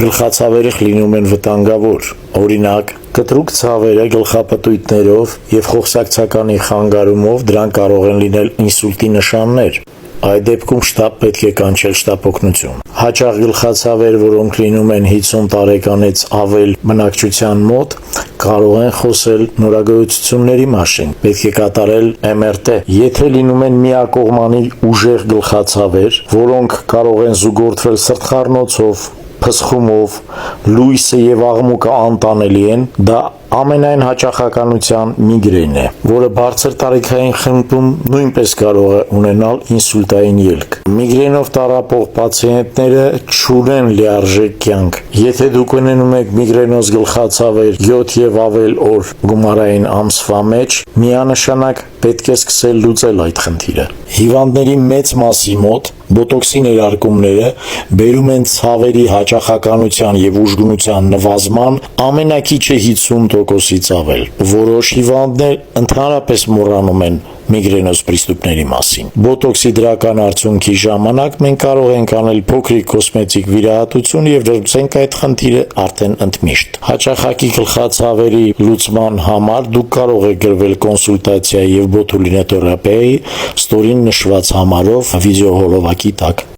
Գլխացավերը լինում են վտանգավոր, օրինակ, կտրուկ ցավերը գլխապտույտներով և խողսակցականի խանգարումով դրանք կարող են լինել ինսուլտի նշաններ։ Այդ դեպքում շտապ պետք է կանչել շտապօգնություն։ Հաճախ գլխացավեր, որոնք լինում են 50 տարեկանից ավել բնակչության մոտ, կարող են խոսել նորագույնությունների մասին։ Պետք է կատարել MRT։ Եթե լինում են միակողմանի ուժեղ գլխացավեր, որոնք կարող են զուգորդվել սրտխառնոցով, փսխումով, լույսը և աղմուկը անտանելի են, դա ամենայն հաճախականության միգրեն է, որը բարձր տարիքային խմբում նույնպես կարող է ունենալ ինսուլտային ելք։ Միգրենով տառապող պացիենտները չունեն լիարժեք կյանք։ Եթե դուք ունենում եք միգրենոզ գլխացավեր 7 և ավել օր գումարային ամսվա մեջ, միանշանակ պետք է սկսել լուծել այդ խնդիրը։ Հիվանդների մեծ մասի մոտ բոտոքսի ներարկումները բերում են ցավերի հաճախականության և ուժգնության նվազման ամենաքիչը 50%-ից ավել։ Որոշ հիվանդներ ընդհանրապես մոռանում են միգրենոզ պրիստուպների մասին։ Բոտոքսի դրական արդյունքի ժամանակ մենք կարող ենք անել փոքրիկ կոսմետիկ վիրահատություն և լուծենք այդ խնդիրը արդեն ընդմիշտ։ Հաճախակի գլխացավերի լուծման համար դուք կարող եք գրվել կոնսուլտացիայի և բոտուլինոթերապիայի ստորին նշված համարով վիդեոհոլովակի տակ։